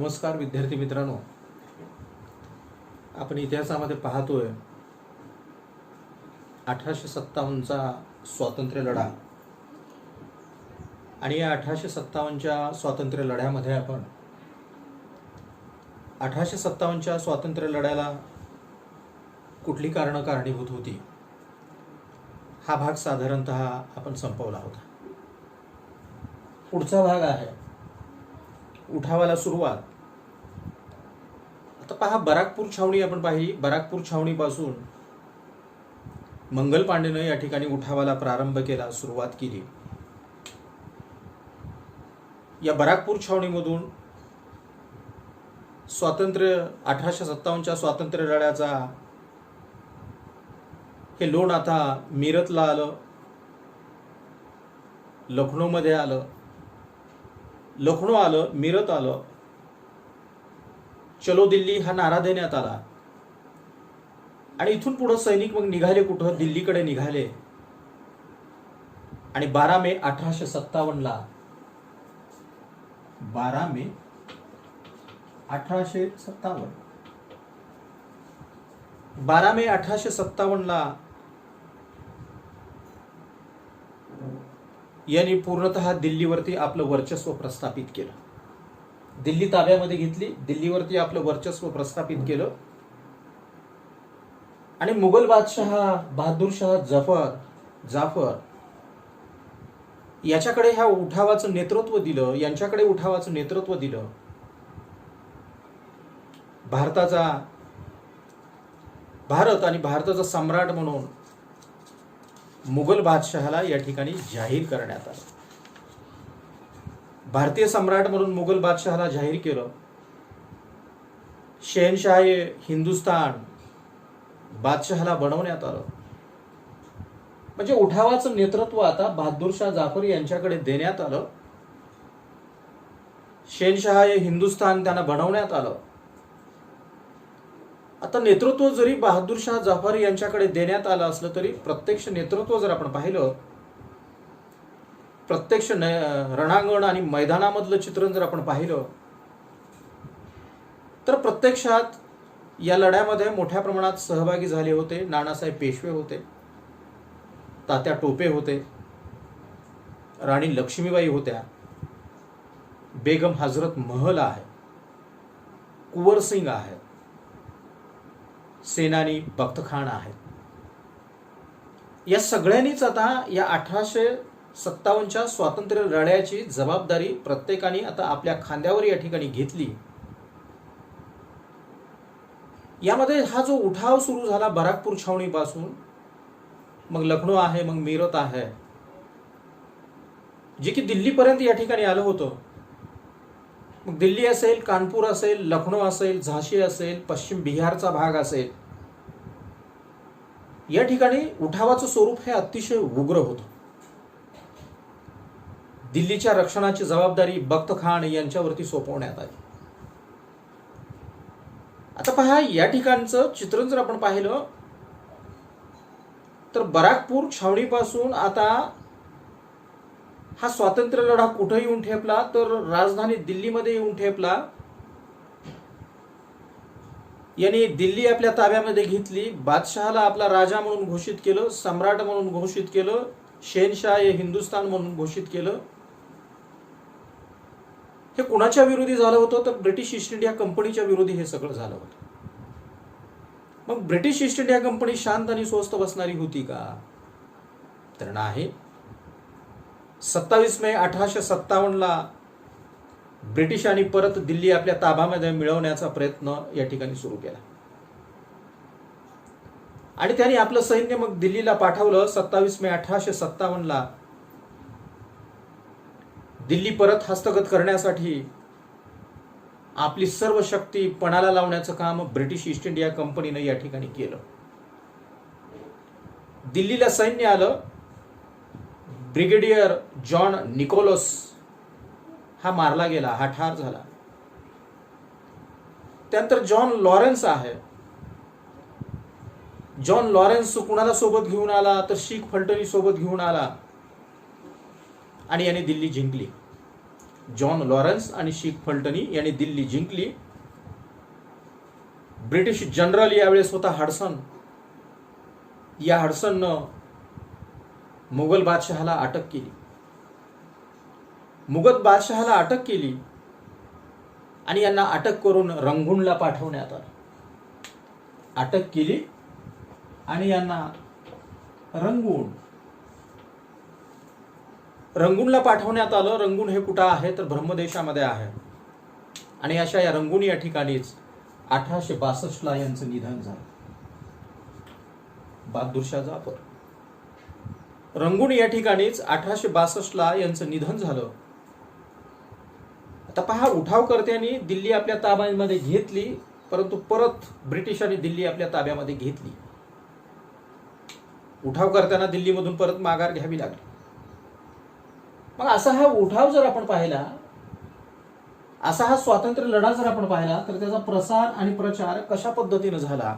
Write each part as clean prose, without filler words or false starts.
नमस्कार विद्यार्थी मित्रांनो, आपण इतिहासामध्ये पाहतोय 1857चा स्वातंत्र्य लढा आणि या 1857च्या स्वातंत्र्य लढ्यामध्ये आपण 1857च्या स्वातंत्र्य लढ्याला कुठली कारणं कारणीभूत होती हा भाग साधारणतः आपण संपवला होता. पुढचा भाग आहे उठावाला सुरुवात. आता पहा, बराकपूर छावणी आपण पाहिली. बराकपूर छावणीपासून मंगल पांडेनं या ठिकाणी उठावाला प्रारंभ केला, सुरुवात केली. या बराकपूर छावणीमधून स्वातंत्र्य 1857च्या स्वातंत्र्य लढ्याचा हे लोण आता मिरतला आलं, लखनौमध्ये आलं, लखनौ आलं, मिरत आलं. चलो दिल्ली हा नारा देण्यात आला आणि इथून पुढे सैनिक मग निघाले कुठं? दिल्लीकडे निघाले. आणि 12 मे 1857ला 12 मे 1857 12 मे 1857ला यांनी पूर्णतः दिल्लीवरती आपलं वर्चस्व प्रस्थापित केलं. दिल्ली ताब्यामध्ये घेतली, दिल्लीवरती आपलं वर्चस्व प्रस्थापित केलं. आणि मुघल बादशाह बहादूर शाह जाफर याच्याकडे ह्या उठावाचं नेतृत्व दिलं, यांच्याकडे उठावाचं नेतृत्व दिलं. भारत आणि भारताचा सम्राट म्हणून मुघल बादशहाला या ठिकाणी जाहीर करण्यात आलं. भारतीय सम्राट म्हणून मुघल बादशहाला जाहीर केलं. शहनशाह हिंदुस्तान बादशहाला बनवण्यात आलं. म्हणजे उठावाचं नेतृत्व आता बहादूर शाह जाफर यांच्याकडे देण्यात आलं. शहनशाह हिंदुस्तान त्यांना बनवण्यात आलं. आता नेतृत्व जरी बहादूर शाह जाफर यांच्याकडे देण्यात आलं असलं तरी प्रत्यक्ष नेतृत्व जर आपण पाहिलं, प्रत्यक्ष रणांगण आणि मैदानामधलं चित्रण जर आपण पाहिलं तर प्रत्यक्षात या लढ्यामध्ये मोठ्या प्रमाणात सहभागी झाले होते. नानासाहेब पेशवे होते, तात्या टोपे होते, राणी लक्ष्मीबाई होत्या, बेगम हजरत महल आहे, कुंवर सिंग आहे, सेनानी बख्त खान आहेत. या सगळ्यांनीच आता या 1857च्या स्वातंत्र्य लढ्याची जबाबदारी प्रत्येकाने आता आपल्या खांद्यावर या ठिकाणी घेतली. यामध्ये हा जो उठाव सुरू झाला बराकपूर छावणीपासून, मग लखनौ आहे, मग मिरत आहे, जे की दिल्लीपर्यंत या ठिकाणी आलं होतं. मग दिल्ली असेल, कानपूर असेल, लखनौ असेल, झाशी असेल, पश्चिम बिहारचा भाग असेल, या ठिकाणी उठावाचं स्वरूप हे अतिशय उग्र होतं. दिल्लीच्या रक्षणाची जबाबदारी बख्त खान यांच्यावरती सोपवण्यात आली. आता पहा, या ठिकाणचं चित्रण जर आपण पाहिलं तर बराकपूर छावणीपासून आता हा स्वातंत्र्य लढा कुठे येऊन ठेपला तर राजधानी दिल्लीमध्ये येऊन ठेपला. यांनी दिल्ली आपल्या ताब्यामध्ये घेतली. बादशहाला आपला राजा म्हणून घोषित केलं, सम्राट म्हणून घोषित केलं, शहनशाह हिंदुस्तान म्हणून घोषित केलं. हे कुणाच्या विरोधी झालं होतं तर ब्रिटिश ईस्ट इंडिया कंपनीच्या विरोधी हे सगळं झालं होतं. मग ब्रिटिश ईस्ट इंडिया कंपनी शांत आणि स्वस्त बसणारी होती का? तर नाही. 27 मे 1857ला ब्रिटिशांनी परत दिल्ली आपल्या ताब्यामध्ये मिळवण्याचा प्रयत्न या ठिकाणी सुरू केला आणि त्यांनी आपलं सैन्य मग दिल्लीला पाठवलं. 27 मे 1857ला दिल्ली परत हस्तगत करण्यासाठी आपली सर्व शक्ती पणाला लावण्याचं काम ब्रिटिश ईस्ट इंडिया कंपनीनं या ठिकाणी केलं. दिल्लीला सैन्य आलं. ब्रिगेडियर जॉन निकोलस हा मारला गेला, हा ठार झाला. त्यानंतर जॉन लॉरेन्स आहे. जॉन लॉरेन्स कुणाला सोबत घेऊन आला तर शीख फलटणी सोबत घेऊन आला आणि याने दिल्ली जिंकली. जॉन लॉरेन्स आणि शीख फलटणी यांनी दिल्ली जिंकली. ब्रिटिश जनरल यावेळेस होता हडसन. या हडसननं मुघल बादशहाला अटक केली. मुघल बादशहाला अटक केली आणि यांना अटक करून रंगूनला पाठवण्यात आलं. अटक केली आणि यांना रंगूनला पाठवण्यात आलं. रंगून हे कुठं आहे तर ब्रह्मदेशामध्ये आहे. आणि अशा या रंगून या ठिकाणीच 1862 यांचं निधन झालं. बहादूर शाह जाफर. रंगून या ठिकाणीच 1862 यांचं निधन झालं. आता पहा, उठावकर्त्यांनी दिल्ली आपल्या ताब्यामध्ये घेतली, परंतु परत ब्रिटिशांनी दिल्ली आपल्या ताब्यामध्ये घेतली. उठावकर्त्यांना दिल्लीमधून परत माघार घ्यावी लागली. मग असा हा उठाव जर आपण पाहिला, असा हा स्वातंत्र्य लढा जर आपण पाहिला, तर त्याचा प्रसार आणि प्रचार कशा पद्धतीने झाला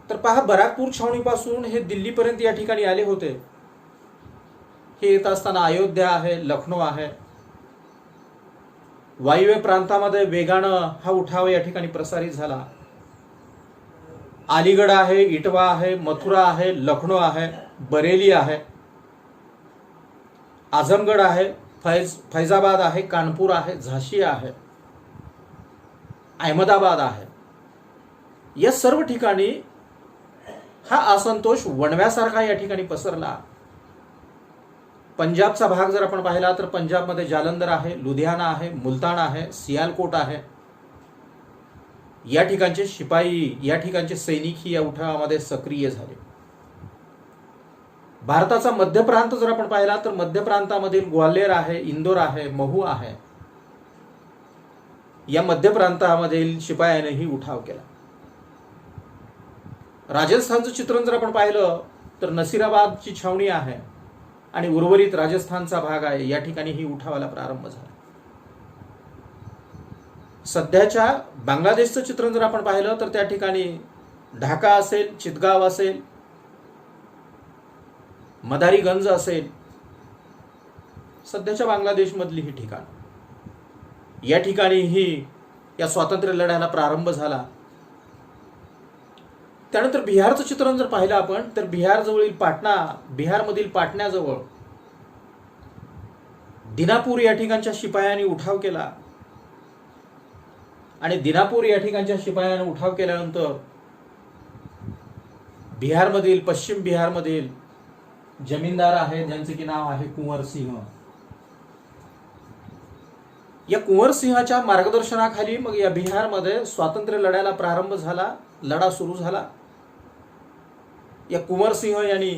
तर पहा, बराकपूर छावणीपासून हे दिल्लीपर्यंत या ठिकाणी आले होते. हे येत असताना अयोध्या आहे, लखनौ आहे. वायव्य प्रांतामध्ये वेगानं हा उठाव या ठिकाणी प्रसारित झाला. अलीगड आहे, इटवा आहे, मथुरा आहे, लखनौ आहे, बरेली आहे, आझमगड आहे, फैजाबाद आहे, कानपूर आहे, झाशी आहे, अहमदाबाद आहे. या सर्व ठिकाणी हा असंतोष वणव्यासारखा या ठिकाणी पसरला. पंजाबचा भाग जर आपण पाहिला तर पंजाबमध्ये जालंधर आहे, लुधियाना आहे, मुलतान आहे, सियालकोट आहे. या ठिकाणचे शिपाई, या ठिकाणचे सैनिक ही या उठावामध्ये सक्रिय झाले. भारताचा मध्य प्रांत जर आपण पाहिला तर मध्य प्रांतामधील ग्वाल्हेर आहे, इंदोर आहे, महू आहे. या मध्य प्रांतामधील शिपायानेही उठाव केला. राजस्थानचं चित्रण जर आपण पाहिलं तर नसीराबादची छावणी आहे आणि उर्वरित राजस्थानचा भाग आहे. या ठिकाणी ही उठावाला प्रारंभ झाला. सध्याच्या बांगलादेशचं चित्रण जर आपण पाहिलं तर त्या ठिकाणी ढाका असेल, चितगाव असेल, मदारीगंज असेल, सध्याच्या बांगलादेशमधली ही ठिकाण. या ठिकाणी ही या स्वातंत्र्य लढ्याला प्रारंभ झाला. त्यानंतर बिहारचं चित्रण जर पाहिलं आपण तर बिहारमधील पाटण्याजवळ दिनापूर या ठिकाणच्या शिपायांनी उठाव केला. आणि दिनापूर या ठिकाणच्या शिपायाने उठाव केल्यानंतर पश्चिम बिहारमधील जमीनदार आहेत ज्यांचे की नाव आहे कुंवर सिंह. या कुंवर सिंहाच्या मार्गदर्शनाखाली मग या बिहारमध्ये स्वातंत्र्य लढ्याला प्रारंभ झाला, लढा सुरू झाला. या कुंवर सिंह यांनी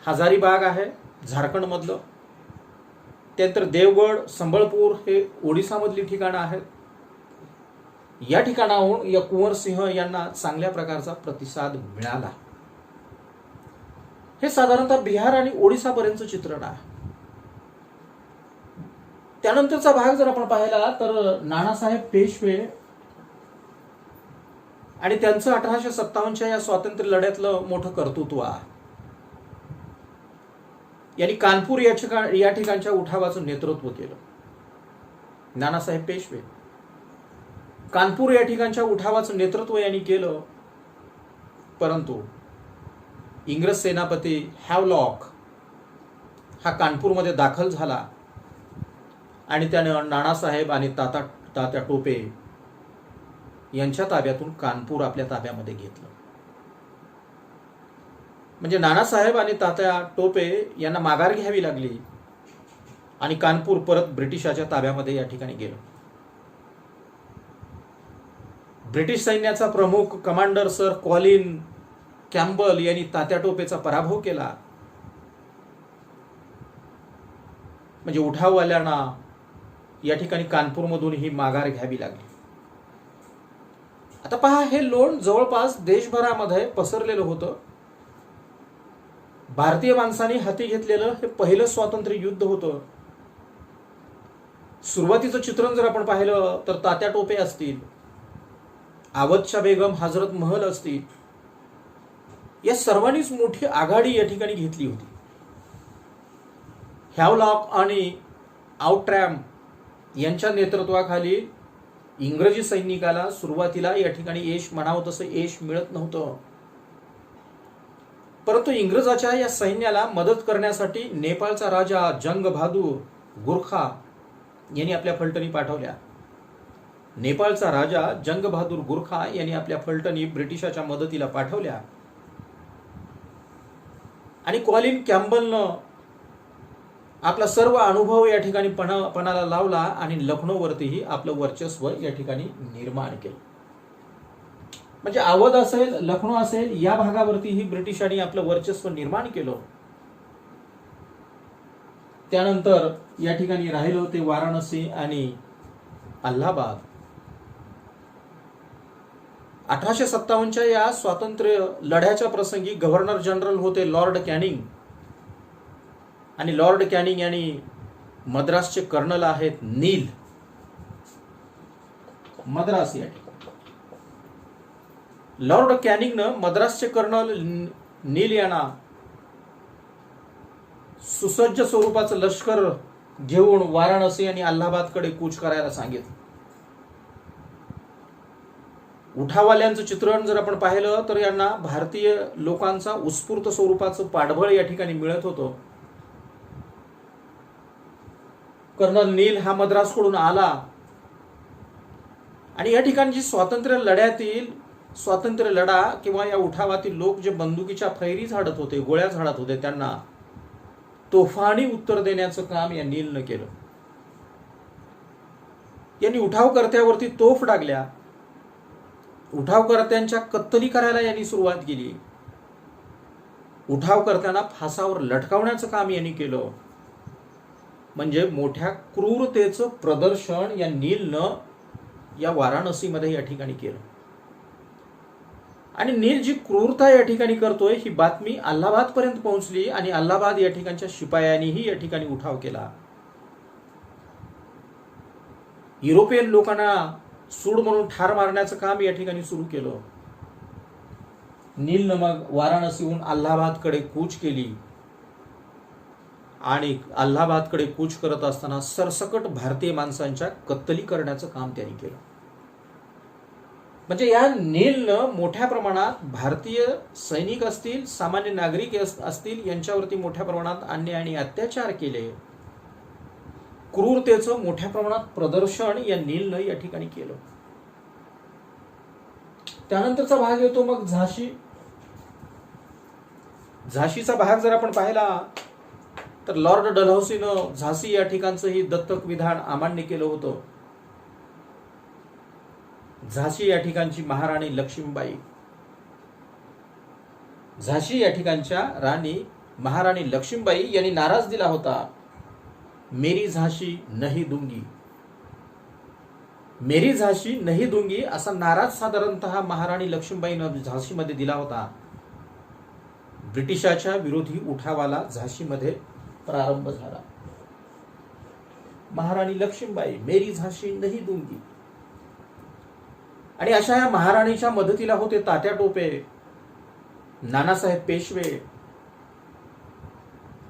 हजारीबाग आहे झारखंड मधलं, त्यानंतर देवगड, संबळपूर हे ओडिसामधली ठिकाणं आहेत. या ठिकाणाहून या कुंवर सिंह यांना चांगल्या प्रकारचा प्रतिसाद मिळाला. हे साधारणतः बिहार आणि ओडिसापर्यंतचं चित्रण आहे. त्यानंतरचा भाग जर आपण पाहिला तर नानासाहेब पेशवे आणि त्यांचं 1857च्या या स्वातंत्र्य लढ्यातलं मोठं कर्तृत्व आहे. यांनी कानपूर या ठिकाणच्या उठावाचं नेतृत्व केलं. नानासाहेब पेशवे कानपूर या ठिकाणच्या उठावाचं नेतृत्व यांनी केलं. परंतु इंग्रज सेनापती हॅवलॉक हा कानपूरमध्ये दाखल झाला आणि त्यानं नानासाहेब आणि तात्या टोपे यांच्या ताब्यातून कानपूर आपल्या ताब्यामध्ये घेतलं. म्हणजे नानासाहेब आणि तात्या टोपे यांना माघार घ्यावी लागली आणि कानपूर परत ब्रिटिशाच्या ताब्यामध्ये या ठिकाणी गेलं. ब्रिटिश सैन्याचा प्रमुख कमांडर सर कॉलिन कॅम्बल यांनी तात्या टोपेचा पराभव केला. म्हणजे उठाववाल्यांना या ठिकाणी कानपूरमधून ही माघार घ्यावी लागली. आता पहा, हे लोण जवळपास देशभरामध्ये पसरलेलं होतं. भारतीय माणसांनी हाती घेतलेलं हे पहिलं स्वातंत्र्य युद्ध होतं. सुरुवातीचं चित्रण जर आपण पाहिलं तर तात्या टोपे असतील, आवदशाह बेगम, हजरत महल असतील, या सर्वांनीच मोठी आघाडी या ठिकाणी घेतली होती. हॅवलॉक आणि आउट्रॅम यांच्या नेतृत्वाखाली इंग्रजी सैनिकाला सुरुवातीला या ठिकाणी यश म्हणावं तसं यश मिळत नव्हतं. परंतु इंग्रजाच्या या सैन्याला मदत करण्यासाठी नेपाळचा राजा जंग बहादूर गुरखा यांनी आपल्या फलटणी पाठवल्या. नेपाळचा राजा जंग बहादूर गुरखा यांनी आपल्या फलटणी ब्रिटिशाच्या मदतीला पाठवल्या आणि कॉलिन कॅम्बलनं आपला सर्व अनुभव या ठिकाणी पणाला लावला आणि लखनौवरतीही आपलं वर्चस्व या ठिकाणी निर्माण केलं. म्हणजे अवध असेल, लखनौ असेल, या भागावरतीही ब्रिटिशांनी आपलं वर्चस्व निर्माण केलं. त्यानंतर या ठिकाणी राहिलं होते वाराणसी आणि अलाहाबाद. 1857च्या या स्वातंत्र्य लढ्याच्या प्रसंगी गव्हर्नर जनरल होते लॉर्ड कॅनिंग आणि लॉर्ड कॅनिंग यांनी मद्रासचे कर्नल आहेत नील. मद्रास या ठिकाणी लॉर्ड कॅनिंगनं मद्रासचे कर्नल नील यांना सुसज्ज स्वरूपाचं लष्कर घेऊन वाराणसी आणि अलाहाबादकडे कूच करायला सांगितलं. उठावाल्यांचं चित्रण जर आपण पाहिलं तर यांना भारतीय लोकांचा उत्स्फूर्त स्वरूपाचं पाठबळ या ठिकाणी मिळत होतं. कर्नल नील हा मद्रासकडून आला आणि या ठिकाणची स्वातंत्र्य लढा किंवा या उठावातील लोक जे बंदुकीच्या फैरी झाडत होते, गोळ्या झाडत होते, त्यांना तोफानी उत्तर देण्याचं काम या नीलनं केलं. यांनी उठावकर्त्यावरती तोफ डागल्या. उठावकर्त्यांच्या कत्तली करायला यांनी सुरुवात केली. उठावकर्त्यांना फासावर लटकावण्याचं काम यांनी केलं. म्हणजे मोठ्या क्रूरतेचं प्रदर्शन या नीलनं या वाराणसीमध्ये या ठिकाणी केलं. आणि नील जी क्रूरता या ठिकाणी करतोय ही बातमी अलाहाबाद पर्यंत पोहोचली आणि अलाहाबाद या ठिकाणच्या शिपायांनीही या ठिकाणी उठाव केला. युरोपियन लोकांना सूड म्हणून ठार मारण्याचं काम या ठिकाणी सुरू केलं. नीलनं मग वाराणसीहून अलाहाबादकडे कूच केली आणि अलाहाबादकडे कूच करत असताना सरसकट भारतीय माणसांच्या कत्तली करण्याचं काम त्यांनी केलं. म्हणजे या नीलनं मोठ्या प्रमाणात भारतीय सैनिक असतील, सामान्य नागरिक असतील, यांच्यावरती मोठ्या प्रमाणात अन्याय आणि अत्याचार केले. क्रूरतेचं मोठ्या प्रमाणात प्रदर्शन या नीलनं या ठिकाणी केलं. त्यानंतरचा भाग येतो मग झाशी. झाशीचा भाग जर आपण पाहिला तर लॉर्ड डलहौसीनं झाशी या ठिकाणचं ही दत्तक विधान अमान्य केलं होतं. झाशी या ठिकाणची महाराणी लक्ष्मीबाई, झाशी या ठिकाणच्या राणी महाराणी लक्ष्मीबाई यांनी नाराज दिला होता. मेरी झाशी नहीं दूंगी, मेरी झाशी नहीं दूंगी असा नाराज साधारणतः महाराणी लक्ष्मीबाईनं झाशीमध्ये दिला होता. ब्रिटिशाच्या विरोधी उठावाला झाशीमध्ये प्रारंभ झाला. महाराणी लक्ष्मीबाई मेरी झाशी नहीं दूंगी. आणि अशा या महाराणीच्या मदतीला होते तात्या टोपे, नानासाहेब पेशवे.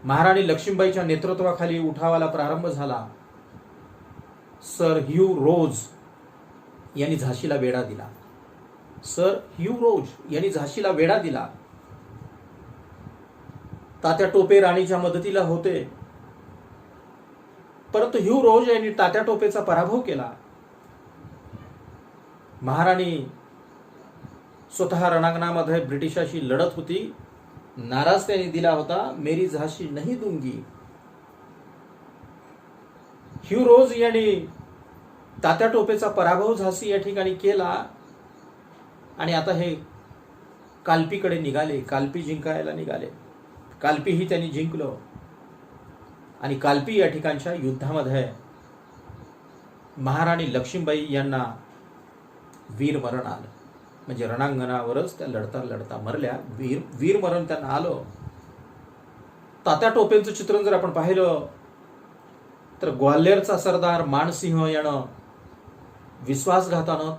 महाराणी लक्ष्मीबाईच्या नेतृत्वाखाली उठावाला प्रारंभ झाला. सर ह्यू रोज यांनी झाशीला वेढा दिला. सर ह्यू रोज यांनी झाशीला वेढा दिला. तात्या टोपे राणीच्या मदतीला होते, परंतु ह्यू रोज यांनी तात्या टोपेचा पराभव केला. महाराणी स्वतः रणांगणामध्ये ब्रिटिशाशी लढत होती. नाराज त्यांनी दिला होता, मेरी झाशी नहीं दूंगी. ह्यू रोज यांनी तात्या टोपेचा पराभव झाशी या ठिकाणी केला आणि आता हे कालपीकडे निघाले, कालपी जिंकायला निघाले. कालपीही त्यांनी जिंकलं आणि कालपी या ठिकाणच्या युद्धामध्ये महाराणी लक्ष्मीबाई यांना वीरमरण आलं. म्हणजे रणांगणावरच त्या लढता लढता मरल्या. वीरमरण त्यांना आलं. तात्या टोपेंचं चित्रण जर आपण पाहिलं तर ग्वाल्हेरचा सरदार मानसिंह यानं विश्वासघातानं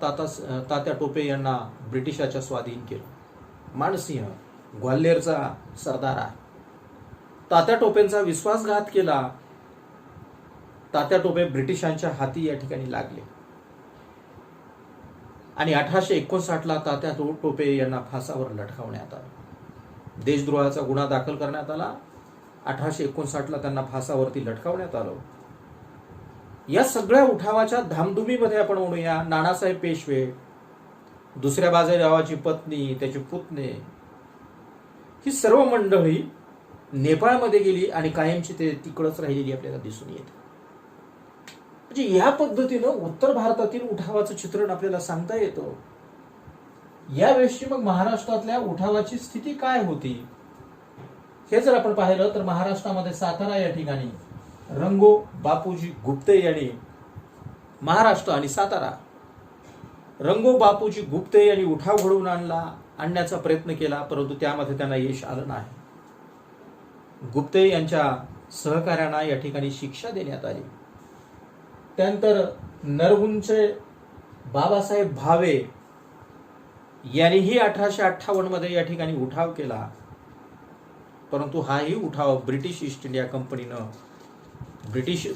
तात्या टोपे यांना ब्रिटिशाच्या स्वाधीन केलं. मानसिंह ग्वाल्हेरचा सरदार आहे. तात्या टोपेंचा विश्वासघात केला. तात्या टोपे ब्रिटिशांच्या हाती या ठिकाणी लागले आणि 1859 तात्या टोपे यांना फासावर लटकावण्यात आलं. देशद्रोहाचा गुन्हा दाखल करण्यात आला. 1859 त्यांना फासावरती लटकावण्यात आलं. या सगळ्या उठावाच्या धामधुमीमध्ये आपण म्हणूया नानासाहेब पेशवे, दुसऱ्या बाजीरावाची पत्नी, त्याचे पुतणे, ही सर्व मंडळी नेपाळमध्ये गेली आणि कायमची ते तिकडच राहिलेली आपल्याला दिसून येते. म्हणजे या पद्धतीनं उत्तर भारतातील उठावाचं चित्रण आपल्याला सांगता येतं. यावेळेसची मग महाराष्ट्रातल्या उठावाची स्थिती काय होती हे जर आपण पाहिलं तर महाराष्ट्रामध्ये सातारा या ठिकाणी रंगो बापूजी गुप्ते यांनी महाराष्ट्र आणि सातारा रंगो बापूजी गुप्ते यांनी उठाव घडवून आणण्याचा प्रयत्न केला, परंतु त्यामध्ये त्यांना यश आलं नाही. गुप्ते यांच्या सहकाऱ्यांना या ठिकाणी शिक्षा देण्यात आली. त्यानंतर नरगुंचे बाबासाहेब भावे यांनीही 1858 मध्ये या ठिकाणी उठाव केला, परंतु हाही उठाव ब्रिटिश ईस्ट इंडिया कंपनीनं ब्रिटिश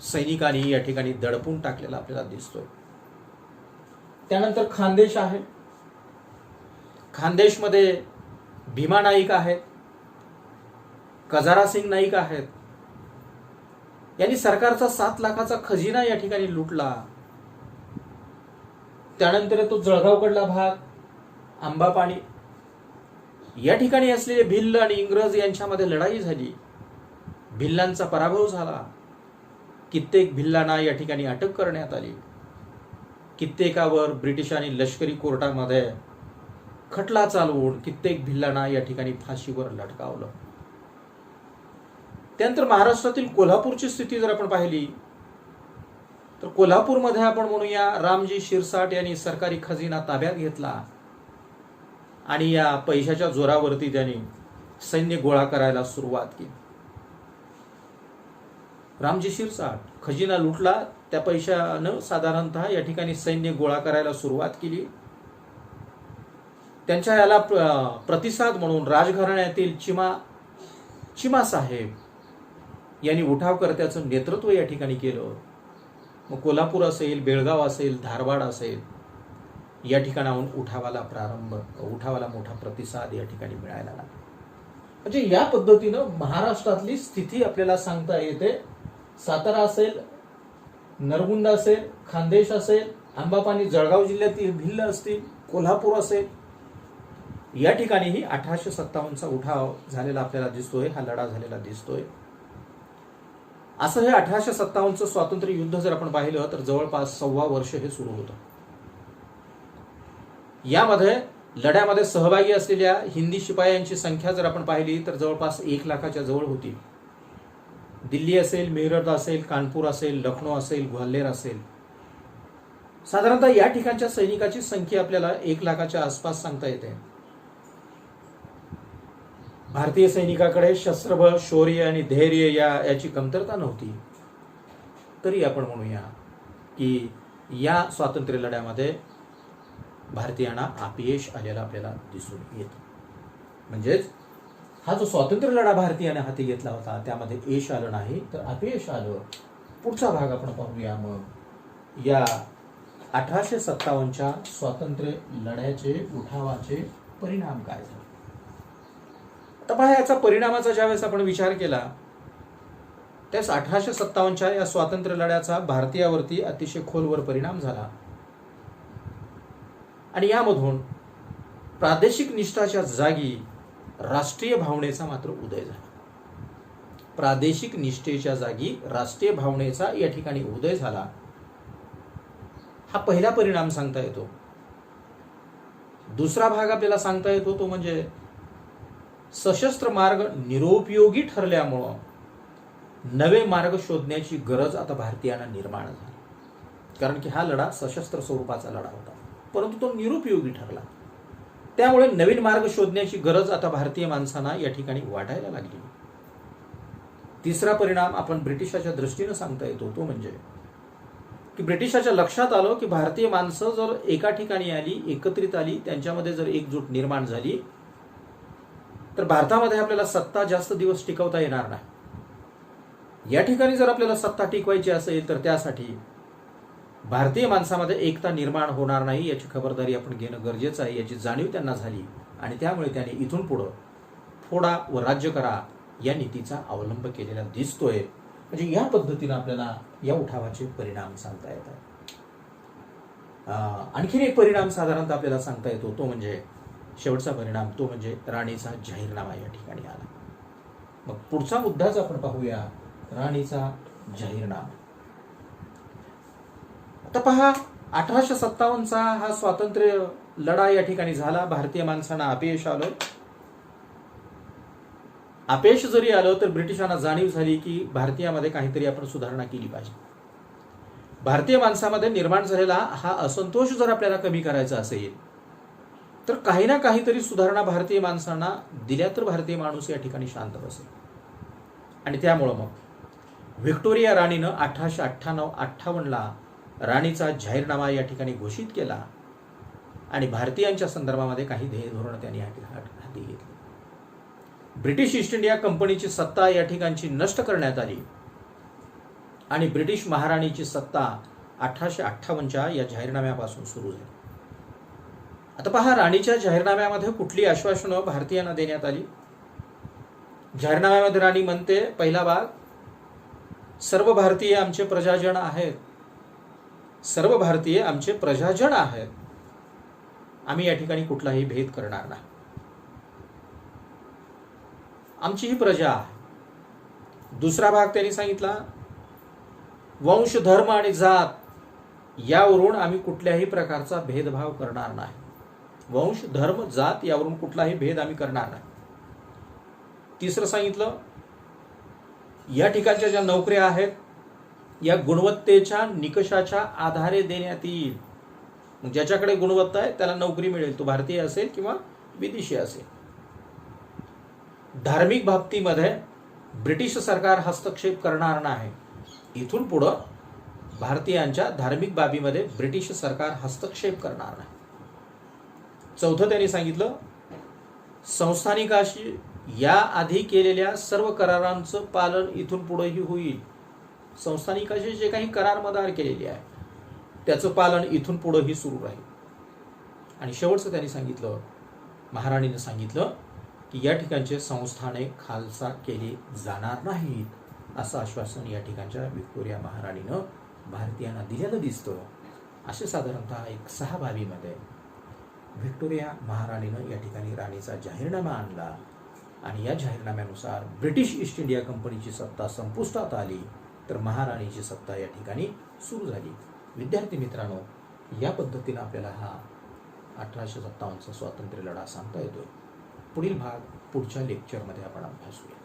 सैनिकांनी या ठिकाणी दडपून टाकलेला आपल्याला दिसतोय. त्यानंतर खानदेश आहे. खानदेशमध्ये भीमा नाईक आहेत, कजारासिंग नाईक आहेत. यांनी सरकारचा 7 लाखाचा खजिना या ठिकाणी लुटला. त्यानंतर तो जळगावकडला भाग आंबापाणी या ठिकाणी असलेले भिल्ल आणि इंग्रज यांच्यामध्ये लढाई झाली. भिल्लांचा पराभव झाला. कित्येक भिल्लांना या ठिकाणी अटक करण्यात आली. कित्येकावर ब्रिटिशांनी लष्करी कोर्टामध्ये खटला चालवून कित्येक भिल्लांना या ठिकाणी फाशीवर लटकावलं. त्यानंतर महाराष्ट्रातील कोल्हापूरची स्थिती जर आपण पाहिली तर कोल्हापूरमध्ये आपण म्हणूया रामजी शिरसाट यांनी सरकारी खजिना ताब्यात घेतला आणि या पैशाच्या जोरावरती त्यांनी सैन्य गोळा करायला सुरुवात केली. रामजी शिरसाट खजिना लुटला, त्या पैशानं साधारणतः या ठिकाणी सैन्य गोळा करायला सुरुवात केली. त्यांच्या याला प्रतिसाद म्हणून राजघराण्यातील चिमा साहेब यांनी उठावकर्त्याचं नेतृत्व या ठिकाणी केलं. मग कोल्हापूर असेल, बेळगाव असेल, धारवाड असेल या ठिकाणाहून उठावाला मोठा प्रतिसाद या ठिकाणी मिळायला लागला. म्हणजे या पद्धतीनं महाराष्ट्रातली स्थिती आपल्याला सांगता येते. सातारा असेल, नरगुंद असेल, खानदेश असेल, आंबापानी जळगाव जिल्ह्यातील भिल्ल असतील, कोल्हापूर असेल, या ठिकाणीही 1857चा उठाव झालेला आपल्याला दिसतोय, हा लढा झालेला दिसतोय. असं हे 1857चं स्वातंत्र्य युद्ध जर आपण पाहिलं तर जवळपास 1.25 वर्ष हे सुरू होतं. यामध्ये लढ्यामध्ये सहभागी असलेल्या हिंदी शिपायांची संख्या जर आपण पाहिली तर जवळपास 1 लाखाच्या जवळ होती. दिल्ली असेल, मेरठ असेल, कानपूर असेल, लखनौ असेल, ग्वाल्हेर असेल, साधारणतः या ठिकाणच्या सैनिकाची संख्या आपल्याला 1 लाखाच्या आसपास सांगता येते. भारतीय सैनिकाकडे शस्त्रबळ, शौर्य आणि धैर्य याची कमतरता नव्हती. तरी आपण म्हणूया की या स्वातंत्र्य लढ्यामध्ये भारतीयांना अपयश आलेला आपल्याला दिसून येतं. म्हणजेच हा जो स्वातंत्र्य लढा भारतीयाने हाती घेतला होता त्यामध्ये यश आलं नाही तर अपयश आलं. पुढचा भाग आपण पाहूया. मग या 1857च्या स्वातंत्र्य लढ्याचे उठावाचे परिणाम काय झाले. तर पहा, याचा परिणामाचा ज्यावेळेस आपण विचार केला त्यावेळेस 1857च्या या स्वातंत्र्य लढ्याचा भारतीयावरती अतिशय खोलवर परिणाम झाला आणि यामधून प्रादेशिक निष्ठाच्या जागी राष्ट्रीय भावनेचा मात्र उदय झाला. प्रादेशिक निष्ठेच्या जागी राष्ट्रीय भावनेचा या ठिकाणी उदय झाला. हा पहिला परिणाम सांगता येतो. दुसरा भाग आपल्याला सांगता येतो तो म्हणजे सशस्त्र मार्ग निरुपयोगी ठरल्यामुळं नवे मार्ग शोधण्याची गरज आता भारतीयांना निर्माण झाली. कारण की हा लढा सशस्त्र स्वरूपाचा लढा होता, परंतु तो निरुपयोगी ठरला. त्यामुळे नवीन मार्ग शोधण्याची गरज आता भारतीय माणसांना या ठिकाणी वाटायला लागली. तिसरा परिणाम आपण ब्रिटिशाच्या दृष्टीने सांगता येतो तो म्हणजे की ब्रिटिशाच्या लक्षात आलं की भारतीय माणसं जर एका ठिकाणी आली, एकत्रित आली, त्यांच्यामध्ये जर एकजूट निर्माण झाली तर भारतामध्ये आपल्याला सत्ता जास्त दिवस टिकवता येणार नाही. या ठिकाणी जर आपल्याला सत्ता टिकवायची असेल तर त्यासाठी भारतीय माणसामध्ये एकता निर्माण होणार नाही याची खबरदारी आपण घेणं गरजेचं आहे. याची जाणीव त्यांना झाली आणि त्यामुळे त्याने इथून पुढं फोडा व राज्य करा या नीतीचा अवलंब केलेला दिसतोय. म्हणजे या पद्धतीनं आपल्याला या उठावाचे परिणाम सांगता येतात. आणखीन एक परिणाम साधारणतः आपल्याला सांगता येतो, तो म्हणजे शेवटचा परिणाम, तो म्हणजे राणीचा जाहीरनामा या ठिकाणी आला. मग पुढचा मुद्दाच आपण पाहूया, राणीचा जाहीरनामा. आता पहा, 1857चा हा स्वातंत्र्य लढा या ठिकाणी झाला. भारतीय माणसांना अपयश आलं. अपयश जरी आलं तर ब्रिटिशांना जाणीव झाली की भारतीयामध्ये काहीतरी आपण सुधारणा केली पाहिजे. भारतीय माणसामध्ये निर्माण झालेला हा असंतोष जर आपल्याला कमी करायचा असेल तर काही ना काहीतरी सुधारणा भारतीय माणसांना दिल्या तर भारतीय माणूस या ठिकाणी शांत बसेल. आणि त्यामुळं मग व्हिक्टोरिया राणीनं 1858ला राणीचा जाहीरनामा या ठिकाणी घोषित केला आणि भारतीयांच्या संदर्भामध्ये काही ध्येय धोरण त्यांनी हाती घेतली. ब्रिटिश ईस्ट इंडिया कंपनीची सत्ता या ठिकाणची नष्ट करण्यात आली आणि ब्रिटिश महाराणीची सत्ता 1858च्या या जाहीरनाम्यापासून सुरू झाली. आता पहा, राणीच्या जाहीरनाम्यामध्ये कुठली आश्वासनं भारतीयांना देण्यात आली. जाहीरनाम्यामध्ये राणी म्हणते, पहिला भाग, सर्व भारतीय आमचे प्रजाजन आहेत, सर्व भारतीय आमचे प्रजाजन आहेत, आम्ही या ठिकाणी कुठलाही भेद करणार नाही, आमची ही प्रजा आहे. दुसरा भाग त्यांनी सांगितला, वंश, धर्म आणि जात यावरून आम्ही कुठल्याही प्रकारचा भेदभाव करणार नाही. वंश, धर्म, जात यावरून कुठलाही भेद आम्ही करणार नाही. तिसरं सांगितलं, या ठिकाणच्या ज्या नोकऱ्या आहेत या गुणवत्तेच्या निकषाच्या आधारे देण्यात येईल. ज्याच्याकडे गुणवत्ता आहे त्याला नोकरी मिळेल, तो भारतीय असेल किंवा विदेशी असेल. धार्मिक बाबतीमध्ये ब्रिटिश सरकार हस्तक्षेप करणार नाही. इथून पुढं भारतीयांच्या धार्मिक बाबीमध्ये ब्रिटिश सरकार हस्तक्षेप करणार नाही. चौथं त्यांनी सांगितलं, संस्थानिकाशी या आधी केलेल्या सर्व करारांचं पालन इथून पुढेही होईल. संस्थानिकाशी जे काही करार मदार केलेले आहे त्याचं पालन इथून पुढेही सुरू राहील. आणि शेवटचं त्यांनी सांगितलं, महाराणीनं सांगितलं की या ठिकाणचे संस्थाने खालसा केले जाणार नाहीत, असं आश्वासन या ठिकाणच्या व्हिक्टोरिया महाराणीनं भारतीयांना दिलेलं दिसतं. असे साधारणतः एक 6 बाबीमध्ये व्हिक्टोरिया महाराणीनं या ठिकाणी राणीचा जाहीरनामा आणला आणि या जाहीरनाम्यानुसार ब्रिटिश ईस्ट इंडिया कंपनीची सत्ता संपुष्टात आली तर महाराणीची सत्ता या ठिकाणी सुरू झाली. विद्यार्थी मित्रांनो, या पद्धतीनं आपल्याला हा 1857चा स्वातंत्र्य लढा सांगता येतोय. पुढील भाग पुढच्या लेक्चरमध्ये आपण अभ्यासूया.